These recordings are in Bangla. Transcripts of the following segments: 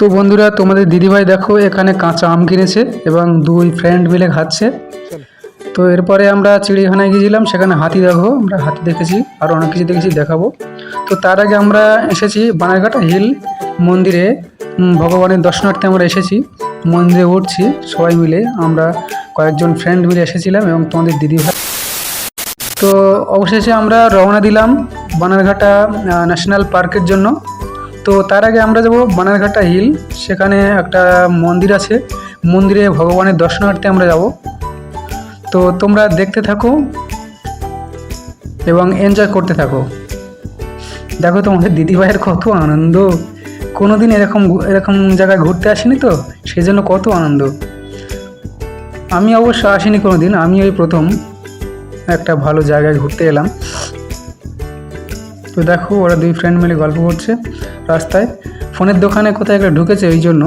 তো বন্ধুরা, তোমাদের দিদিভাই দেখো এখানে কাঁচা আম কিনেছে এবং দুই ফ্রেন্ড মিলে খাচ্ছে। তো এরপরে আমরা চিড়িয়াখানায় গিয়েছিলাম, সেখানে হাতি দেখো, আমরা হাতি দেখেছি আর অনেক কিছু দেখেছি, দেখাবো। তো তার আগে আমরা এসেছি বানারঘাটা হিল মন্দিরে, ভগবানের দর্শনার্থে আমরা এসেছি, মন্দিরে উঠছি সবাই মিলে, আমরা কয়েকজন ফ্রেন্ড মিলে এসেছিলাম এবং তোমাদের দিদিভাই। তো অবশেষে আমরা রওনা দিলাম বানারঘাটা ন্যাশনাল পার্কের জন্য। তো তার আগে আমরা যাব বানারঘাটা হিল, সেখানে একটা মন্দির আছে, মন্দিরে ভগবানের দর্শনার্থে আমরা যাব। তো তোমরা দেখতে থাকো এবং এনজয় করতে থাকো। দেখো তোমাদের দিদিভাইয়ের কত আনন্দ, কোনো দিন এরকম এরকম জায়গায় ঘুরতে আসিনি, তো সেই জন্য কত আনন্দ। আমি অবশ্য আসিনি কোনো দিন, আমি ওই প্রথম একটা ভালো জায়গায় ঘুরতে এলাম। তো দেখো ওরা দুই ফ্রেন্ড মিলে গল্প করছে রাস্তায়, ফোনের দোকানে কোথায় একটা ঢুকেছে ওই জন্য।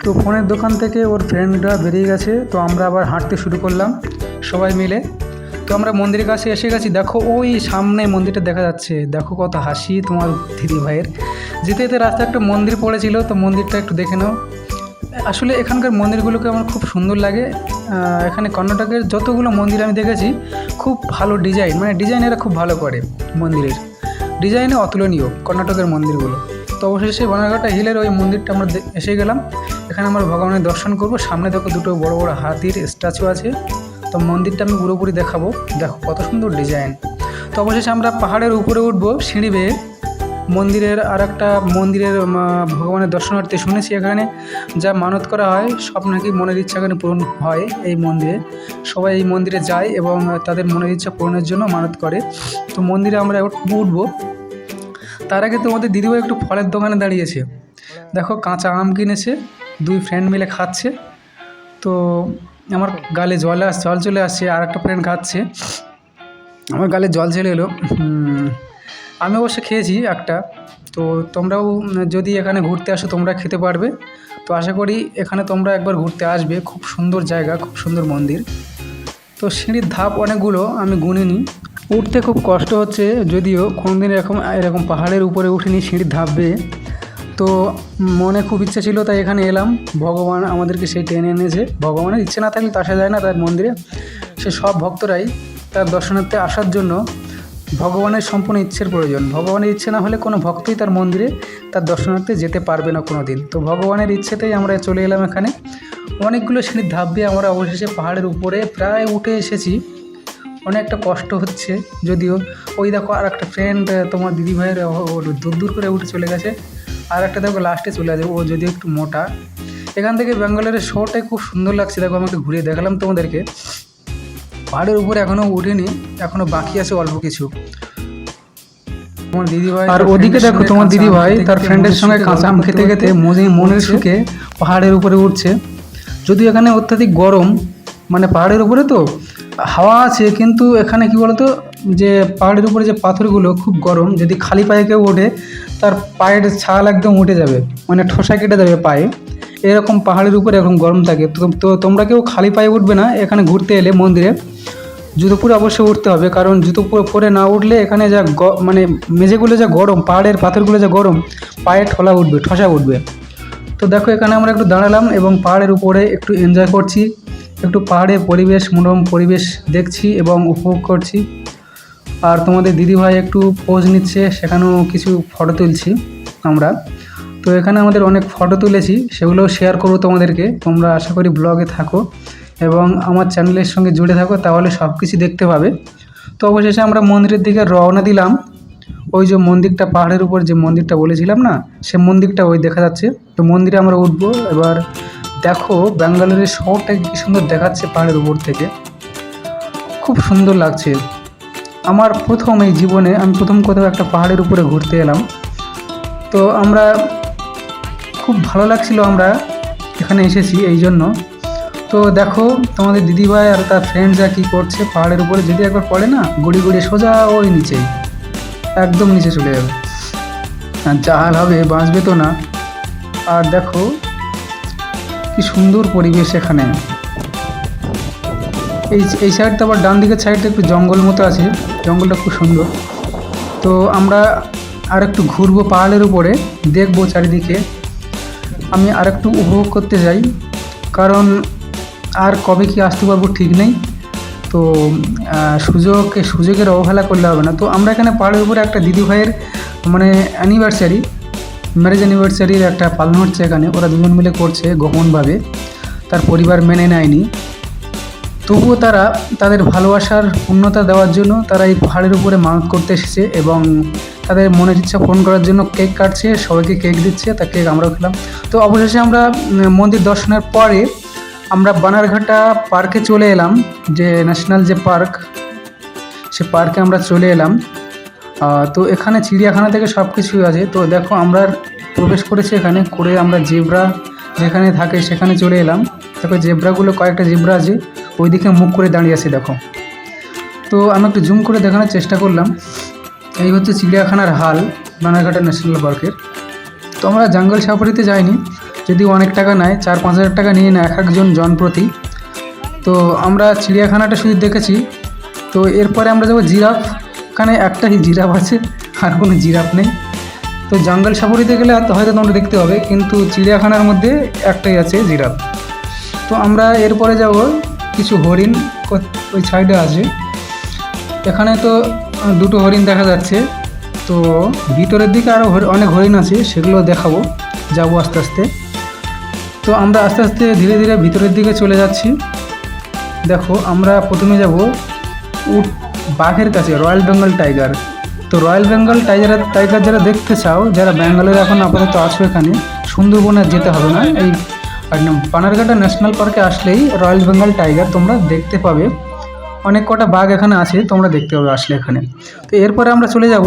তো ফোনের দোকান থেকে ওর ফ্রেন্ডরা বেরিয়ে গেছে, তো আমরা আবার হাঁটতে শুরু করলাম সবাই মিলে। তো আমরা মন্দিরের কাছে এসে গেছি, দেখো ওই সামনে মন্দিরটা দেখা যাচ্ছে, দেখো কত হাসি তোমার দিদি ভাইয়ের। যেতে যেতে রাস্তায় একটা মন্দির পড়েছিল, তো মন্দিরটা একটু দেখে নাও। আসলে এখানকার মন্দিরগুলোকে আমার খুব সুন্দর লাগে। এখানে কর্ণাটকের যতগুলো মন্দির আমি দেখেছি, খুব ভালো ডিজাইন, মানে ডিজাইন এরা খুব ভালো করে, মন্দিরের ডিজাইনে অতুলনীয় কর্ণাটকের মন্দিরগুলো। তো অবশেষে বানারঘাটা হিলের ওই মন্দিরটা আমরা এসে গেলাম, এখানে আমরা ভগবানের দর্শন করব। সামনে দেখো দুটো বড় বড় হাতির স্ট্যাচু আছে, তো মন্দিরটা আমি পুরোপুরি দেখাবো, দেখো কত সুন্দর ডিজাইন। তো অবশেষে আমরা পাহাড়ের উপরে উঠবো সিঁড়ি বেয়ে মন্দিরের, আর একটা মন্দিরের ভগবানের দর্শনার্থে শুনেছি এখানে যা মানত করা হয় সব নাকি মনের ইচ্ছা এখানে পূরণ হয়। এই মন্দিরে সবাই এই মন্দিরে যায় এবং তাদের মনের ইচ্ছা পূরণের জন্য মানত করে। তো মন্দিরে আমরা উঠবো। তার আগে তোমাদের দিদিভাই একটু ফলের দোকানে দাঁড়িয়েছে, দেখো কাঁচা আম কিনেছে, দুই ফ্রেন্ড মিলে খাচ্ছে। তো আমার গালে জল চলে আসছে, আর একটা ফ্রেন্ড খাচ্ছে, আমার গালে জল চলে এলো। আমি অবশ্য খেয়েছি একটা। তো তোমরাও যদি এখানে ঘুরতে আসো তোমরা খেতে পারবে। তো আশা করি এখানে তোমরা একবার ঘুরতে আসবে, খুব সুন্দর জায়গা, খুব সুন্দর মন্দির। তো সিঁড়ির ধাপ অনেকগুলো, আমি গুনিনি, উঠতে খুব কষ্ট হচ্ছে, যদিও কোনোদিন এরকম পাহাড়ের উপরে উঠিনি সিঁড়ির ধাপ বেয়ে। তো মনে খুব ইচ্ছা ছিল, তাই এখানে এলাম, ভগবান আমাদেরকে সেই টেনে এনেছে। ভগবানের ইচ্ছে না থাকলে তো আসা যায় না তার মন্দিরে। সে সব ভক্তরাই তার দর্শনার্থে আসার জন্য ভগবানের সম্পূর্ণ ইচ্ছের প্রয়োজন, ভগবানের ইচ্ছে না হলে কোনো ভক্তই তার মন্দিরে তার দর্শনার্থে যেতে পারবে না কোনো দিন। তো ভগবানের ইচ্ছেতেই আমরা চলে এলাম এখানে। অনেকগুলো সিঁড়ির ধাপ দিয়ে আমরা অবশেষে পাহাড়ের উপরে প্রায় উঠে এসেছি। অনেকটা কষ্ট হচ্ছে যদিও। ওই দেখো আর একটা ফ্রেন্ড তোমার দিদিভাইয়ের দূর দূর করে উঠে চলে গেছে, আর একটা দেখো লাস্টে চলে যাবে, ও যদিও একটু মোটা। এখান থেকে ব্যাঙ্গালোরের শহরটাই খুব সুন্দর লাগছে, দেখো আমাকে ঘুরিয়ে দেখালাম তোমাদেরকে। পাহাড়ের উপরে এখনও উঠিনি, এখনও বাকি আছে অল্প কিছু। তোমার দিদিভাই আর ওদিকে দেখো তোমার দিদিভাই তার ফ্রেন্ডের সঙ্গে কাঁচা আম খেতে খেতে মনের সুখে পাহাড়ের উপরে উঠছে। যদিও এখানে অত্যাধিক গরম, মানে পাহাড়ের উপরে তো হাওয়া আছে, কিন্তু এখানে কি বলতো, যে পাহাড়ের উপরে যে পাথরগুলো খুব গরম, যদি খালি পায়ে কেউ ওঠে তার পায়ের ছাল একদম উঠে যাবে, মানে ঠোসা কেটে যাবে পায়ে, এরকম পাহাড়ের উপরে এরকম গরম থাকে। তো তোমরা কেউ খালি পায়ে উঠবে না এখানে ঘুরতে এলে মন্দিরে, জুতো পরে অবশ্যই উঠতে হবে, কারণ জুতো পরে না উঠলে এখানে যা মানে মেঝেগুলো যা গরম, পাহাড়ের পাথরগুলো যা গরম, পায়ে ঠোসা উঠবে। তো দেখো এখানে আমরা একটু দাঁড়ালাম এবং পাহাড়ের উপরে একটু এনজয় করছি, একটু পাহাড়ের পরিবেশ, মনোরম পরিবেশ দেখছি এবং উপভোগ করছি। আর তোমাদের দিদিভাই একটু পোজ নিচ্ছে, সেখানেও কিছু ফটো তুলছি আমরা। তো এখানে আমাদের অনেক ফটো তুলেছি, সেগুলোও শেয়ার করবো তোমাদেরকে। তোমরা আশা করি ব্লগে থাকো এবং আমার চ্যানেলের সঙ্গে জুড়ে থাকো, তাহলে সব কিছু দেখতে পাবে। তো অবশেষে আমরা মন্দিরের দিকে রওনা দিলাম। ওই যে মন্দিরটা, পাহাড়ের উপর যে মন্দিরটা বলেছিলাম না, সে মন্দিরটা ওই দেখা যাচ্ছে। তো মন্দিরে আমরা উঠবো এবার। দেখো ব্যাঙ্গালোরের শহরটা কি সুন্দর দেখাচ্ছে পাহাড়ের উপর থেকে, খুব সুন্দর লাগছে। আমার প্রথম এই জীবনে আমি প্রথম কোথাও একটা পাহাড়ের উপরে ঘুরতে এলাম, তো আমরা খুব ভালো লাগছিল আমরা এখানে এসেছি এই জন্য। তো দেখো তোমাদের দিদিভাই আর তার ফ্রেন্ডসরা কী করছে পাহাড়ের উপরে, যদি একবার পড়ে না গড়িয়ে সোজা ওই নিচেই, একদম নিচে চলে যাবে, যা হাল হবে বাঁচবে তো না। আর দেখো কি সুন্দর পরিবেশ এখানে। এই সাইডটা আবার ডান দিকের সাইডটা একটু জঙ্গল মতো আছে, জঙ্গলটা খুব সুন্দর। তো আমরা আর একটু ঘুরবো পাহাড়ের উপরে, দেখবো চারিদিকে। আমি আরেকটু উপভোগ করতে যাই, কারণ আর কবে কি আসতে পারবো ঠিক নেই। তো সুযোগের অবহেলা করলে হবে না। তো আমরা এখানে পাহাড়ের উপরে একটা দিদিভাইয়ের মানে ম্যারেজ অ্যানিভার্সারির একটা পালন হচ্ছে এখানে, ওরা দুজন মিলে করছে গোপনভাবে, তার পরিবার মেনে নেয়নি। তবুও তারা তাদের ভালোবাসার পূর্ণতা দেওয়ার জন্য তারা এই পাহাড়ের উপরে মানত করতে এসেছে এবং তাদের মনের ইচ্ছা পূরণ করার জন্য কেক কাটছে, সবাইকে কেক দিচ্ছে, তা কেক আমরাও খেলাম। তো অবশেষে আমরা মন্দির দর্শনের পরে আমরা বানারঘাটা পার্কে চলে এলাম, যে ন্যাশনাল যে পার্ক, সে পার্কে আমরা চলে এলাম। তো এখানে চিড়িয়াখানা থেকে সব কিছুই আছে। তো দেখো আমরা প্রবেশ করেছি এখানে করে, আমরা জেব্রা যেখানে থাকে সেখানে চলে এলাম। দেখো জেব্রাগুলো কয়েকটা জেব্রা আছে, ওইদিকে মুখ করে দাঁড়িয়ে আছে দেখো। তো আমি একটু জুম করে দেখানোর চেষ্টা করলাম। এই হচ্ছে চিড়িয়াখানার হাল বানারঘাটা ন্যাশনাল পার্কের। তো আমরা জঙ্গল সাফারিতে যাইনি, যদিও অনেক টাকা নেয়, 4-5 হাজার টাকা নিয়ে নেয় এক একজন জন প্রতি। তো আমরা চিড়িয়াখানাটা শুধু দেখেছি। তো এরপরে আমরা যাবো জিরাফ, এখানে একটাই জিরাফ আছে, আর কোনো জিরাফ নেই। তো জঙ্গল সাফারিতে গেলে হয়তো তোমরা দেখতে হবে, কিন্তু চিড়িয়াখানার মধ্যে একটাই আছে জিরাফ। তো আমরা এরপরে যাব কিছু হরিণ, ওই সাইডে আছে, এখানে তো দুটো হরিণ দেখা যাচ্ছে। তো ভিতরের দিকে আরও অনেক হরিণ আছে, সেগুলো দেখাবো, যাবো আস্তে আস্তে। তো আমরা আস্তে আস্তে ধীরে ধীরে ভিতরের দিকে চলে যাচ্ছি। দেখো আমরা প্রথমে যাব বাঘের কাছে, রয়্যাল বেঙ্গল টাইগার। তো রয়্যাল বেঙ্গল টাইগার যারা দেখতে চাও, যারা ব্যাঙ্গালোরে এখন আপাতত আছো, এখানে সুন্দরবনে যেতে হবে না, এই বানারঘাটা ন্যাশনাল পার্কে আসলেই রয়্যাল বেঙ্গল টাইগার তোমরা দেখতে পাবে। অনেক কটা বাঘ এখানে আছে, তোমরা দেখতে পাবে আসলে এখানে। তো এরপরে আমরা চলে যাব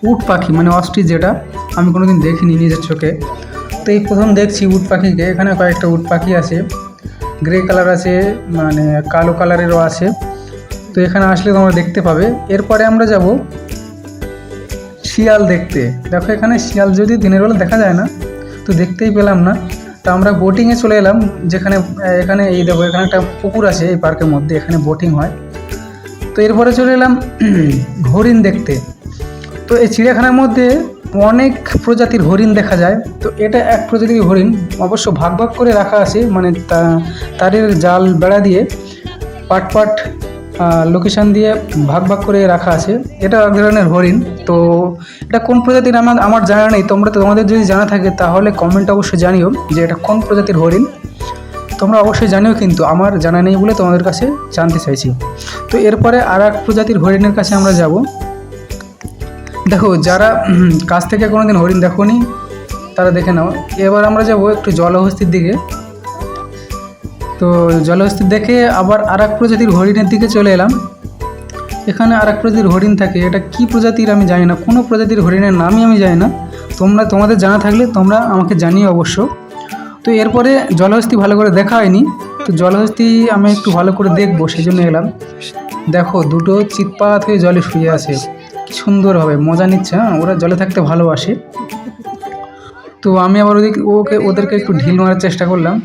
উট পাখি, মানে অস্ট্রিচ, যেটা আমি কোনোদিন দেখিনি নিজের চোখে। তো এই প্রথম দেখছি উট পাখিকে। এখানে কয়েকটা উট পাখি আছে, গ্রে কালার আছে, মানে কালো কালারেরও আছে। তো এখানে আসলে তোমরা দেখতে পাবে। এরপরে আমরা যাব শিয়াল দেখতে। দেখো এখানে শিয়াল যদি দিনের বেলা দেখা যায় না, তো দেখতেই পেলাম না। তো আমরা বোটিংয়ে চলে এলাম, যেখানে এখানে এই দেখো এখানে একটা পুকুর আছে এই পার্কের মধ্যে, এখানে বোটিং হয়। তো এরপরে চলে এলাম হরিণ দেখতে। তো এই চিড়িয়াখানার মধ্যে অনেক প্রজাতির হরিণ দেখা যায়। তো এটা এক প্রজাতির হরিণ, অবশ্য ভাগ ভাগ করে রাখা আছে, মানে তারের জাল বেড়া দিয়ে পাট লোকেশান দিয়ে ভাগ ভাগ করে রাখা আছে। এটা এক ধরনের হরিণ। তো এটা কোন প্রজাতির আমার জানা নেই, তোমাদের যদি জানা থাকে তাহলে কমেন্ট অবশ্যই জানিও যে এটা কোন প্রজাতির হরিণ। তোমরা অবশ্যই জানিও, কিন্তু আমার জানা নেই বলে তোমাদের কাছে জানতে চাইছি। তো এরপরে আর এক প্রজাতির হরিণের কাছে আমরা যাব। দেখো যারা কাছ থেকে কোনোদিন হরিণ দেখোনি তারা দেখে নাও। এবার আমরা যাব একটু জলহস্তির দিকে। তো জলহস্তি দেখে আবার আর এক প্রজাতির হরিণের দিকে চলে এলাম। এখানে আর এক প্রজাতির হরিণ থাকে, এটা কি প্রজাতির আমি জানি না, কোনো প্রজাতির হরিণের নামই আমি জানি না। তোমাদের জানা থাকলে তোমরা আমাকে জানিও অবশ্য। তো এরপরে জলহস্তি ভালো করে দেখা হয়নি, তো জলহস্তি আমি একটু ভালো করে দেখবো, সেই জন্য এলাম। দেখো দুটো চিৎপাত হয়ে জলে শুয়ে আছে, কি সুন্দরভাবে মজা নিচ্ছে। ওরা জলে থাকতে ভালোবাসে। তো আমি আবার ওদেরকে একটু ঢিল মারার চেষ্টা করলাম,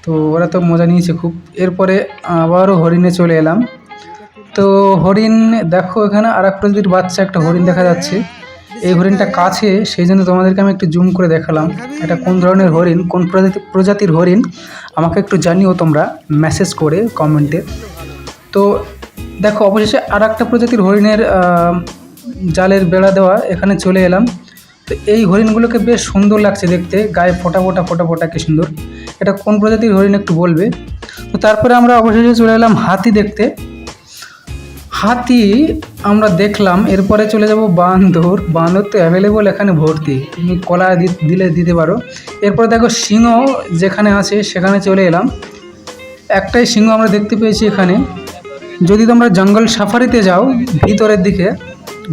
তো ওরা তো মজা নিয়েছে খুব। এরপরে আবারও হরিণে চলে এলাম। তো হরিণ দেখো এখানে আর এক প্রজাতির বাচ্চা একটা হরিণ দেখা যাচ্ছে। এই হরিণটা কাছে, সেই জন্য তোমাদেরকে আমি একটু জুম করে দেখালাম। এটা কোন ধরনের হরিণ, কোন প্রজাতির হরিণ আমাকে একটু জানিও তোমরা মেসেজ করে কমেন্টে। তো দেখো অবশেষে আর একটা প্রজাতির হরিণের জালের বেড়া দেওয়া এখানে চলে এলাম। তো এই হরিণগুলোকে বেশ সুন্দর লাগছে দেখতে, গায়ে ফোটা ফোটা কি সুন্দর। এটা কোন প্রজাতির হরিণ একটু বলবে। তো তারপরে আমরা অবশেষে চলে এলাম হাতি দেখতে। হাতি আমরা দেখলাম। এরপরে চলে যাব বান্দর তো অ্যাভেলেবল এখানে ভর্তি, তুমি কলা দিতে পারো। এরপরে দেখো সিংহ যেখানে আছে সেখানে চলে এলাম। একটাই সিংহ আমরা দেখতে পেয়েছি এখানে। যদি তোমরা জঙ্গল সাফারিতে যাও ভিতরের দিকে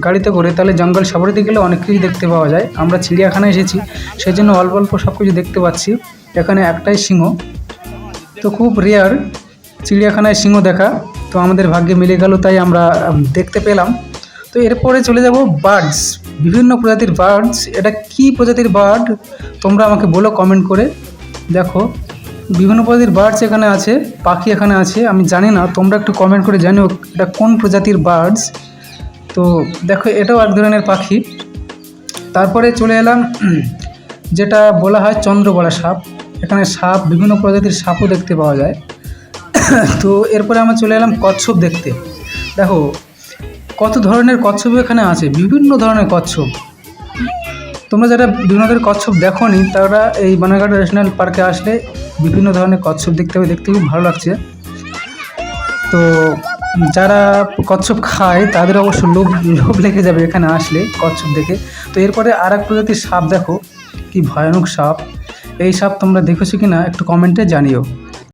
গাড়িতে করে, তাহলে জঙ্গল সাফারিতে গেলে অনেক কিছু দেখতে পাওয়া যায়। আমরা চিড়িয়াখানায় এসেছি, সেই জন্য অল্প অল্প সব কিছু দেখতে পাচ্ছি। এখানে একটাই সিংহ, তো খুব রেয়ার চিড়িয়াখানায় সিংহ দেখা। তো আমাদের ভাগ্যে মিলে গেল, তাই আমরা দেখতে পেলাম। তো এরপরে চলে যাব বার্ডস, বিভিন্ন প্রজাতির বার্ডস। এটা কি প্রজাতির বার্ড তোমরা আমাকে বলো কমেন্ট করে। দেখো বিভিন্ন প্রজাতির বার্ডস এখানে আছে, পাখি এখানে আছে, আমি জানি না, তোমরা একটু কমেন্ট করে জানিও এটা কোন প্রজাতির বার্ডস। তো দেখো এটাও এক ধরনের পাখি। তারপরে চলে এলাম যেটা বলা হয় চন্দ্রবড়া সাপ। এখানে সাপ, বিভিন্ন প্রজাতির সাপও দেখতে পাওয়া যায়। তো এরপরে আমরা চলে এলাম কচ্ছপ দেখতে। দেখো কত ধরনের কচ্ছপ এখানে আছে, বিভিন্ন ধরনের কচ্ছপ। তোমরা যারা বিভিন্ন ধরনের কচ্ছপ দেখোনি তারা এই বানারঘাট ন্যাশনাল পার্কে আসলে বিভিন্ন ধরনের কচ্ছপ দেখতে হবে, দেখতে খুব ভালো লাগছে। তো যারা কচ্ছপ খায় তাদের অবশ্য লোভ লোভ লেগে যাবে এখানে আসলে কচ্ছপ দেখে। তো এরপরে আর এক প্রজাতির সাপ, দেখো কি ভয়ানক সাপ। এই সাপ তোমরা দেখেছো কি না একটু কমেন্টে জানিও।